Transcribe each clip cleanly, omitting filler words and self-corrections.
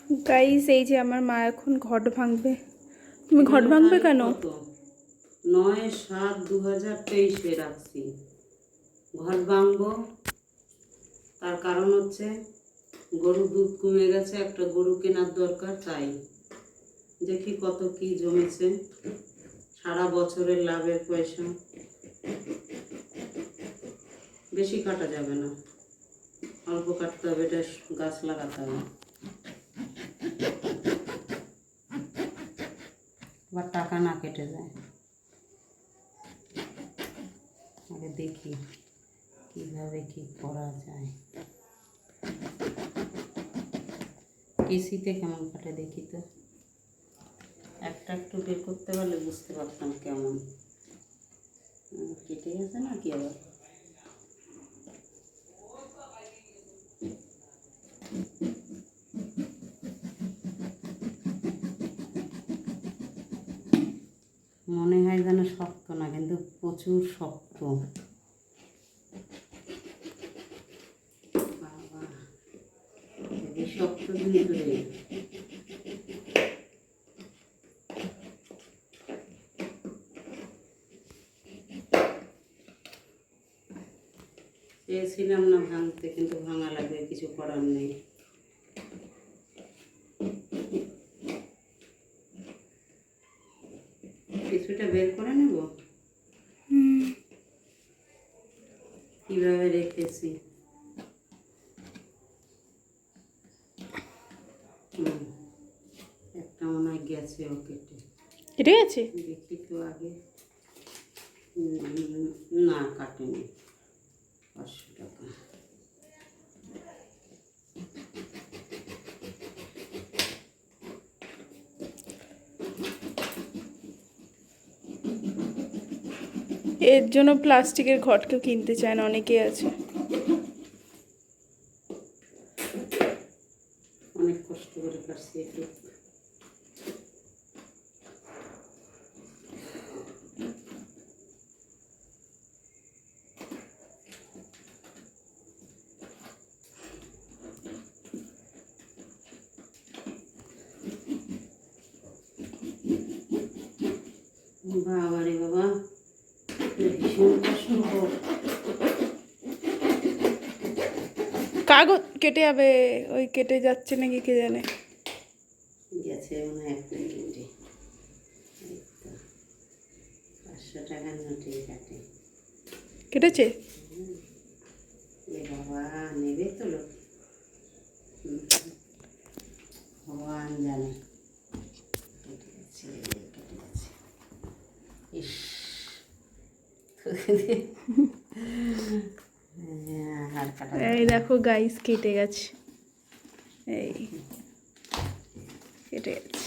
Guys, এই যে আমার মা এখন ঘট ভাঙবে। তুমি ঘট ভাঙবে কেন? 9/7/2023 রাখছি ঘট ভাঙবো। তার কারণ হচ্ছে গরুর দুধ কমে গেছে, একটা গরু কেনার দরকার। তাই দেখি কত কি জমেছে, সারা বছরের লাভের পয়সা। বেশি কাটা যাবে না, অল্প কাটতে হবে, এটা গাছ লাগাতে হবে। আবার টাকা না কেটে যায়। আগে দেখি কিভাবে কি করা যায়। কেসিতে কেমন কাটে দেখি তো, একটা একটু বের করতে পারলে বুঝতে পারতাম কেমন কেটে গেছে না কি আবার। মনে হয় যেন শক্ত না, কিন্তু প্রচুর শক্ত। বাবা, এই শক্ত কিন্তু রে। চেয়েছিলাম না ভাঙতে, কিন্তু ভাঙা লাগবে, কিছু করার নেই। কিছুটা বের করে নেব, কিভাবে রেখেছি। একটা মনে হয় গেছে, ও কেটে কেটে গেছে। দেখি তো আগে। না, কাটেনি। 500 টাকা। এর জন্য প্লাস্টিকের ঘট কেউ কিনতে চায় না, অনেকেই আছে। অনেক কষ্ট করে কাটছি একটু। বাবা রে বাবা, ভীষণ কষ্টকর। কাগজ কেটে যাবে, ওই কেটে যাচ্ছে নাকি কে জানে। গেছে মনে হয় 1 মিনিটে। 500 টাকার নোটে কাটে। কেটেছে। এ বাবা, নেবে তো লোক, ভগবান জানে। কেটে গেছে, কেটে গেছে। ইস, আর কাটা এই দেখো গাইস, কেটে গেছে। এই কেটে গেছে।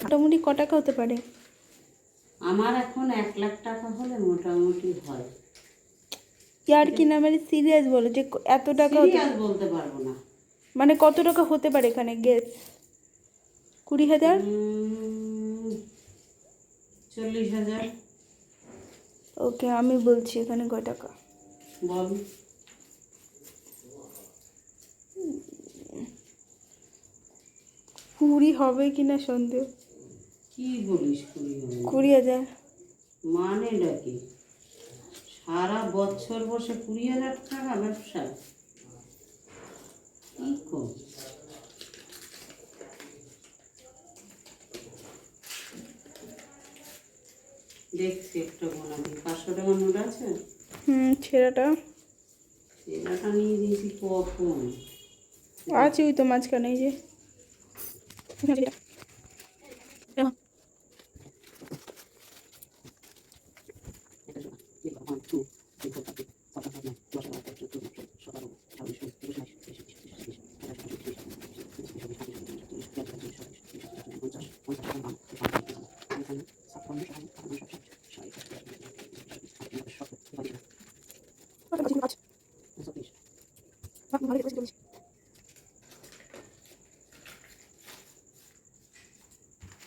মোটামুটি ক টাকা হতে পারে? আমার এখন 1 লাখ টাকা হলে মোটামুটি হয়। ইয়ার কি না, মানে সিরিয়াস বলো যে এত টাকা হতে। সিরিয়াস বলতে পারবো না। মানে কত টাকা হতে পারে এখানে, গেস? 20,000? 40,000। ওকে, আমি বলছি এখানে কয় টাকা। বল। 20 হবে কিনা সন্দেহ। কি বলিস 20 হবে? 20,000। মানেটা কি? সারা বছর বসে 20,000 টাকা ব্যবসা? কি কর? দেখছি একটা গোনাদি। 500 টাকার নোট আছে? ছেঁড়াটা সেটাটা নিয়ে দিয়েছি কখন। আছে ওই তো মাঝখানে, এই যে। তুমি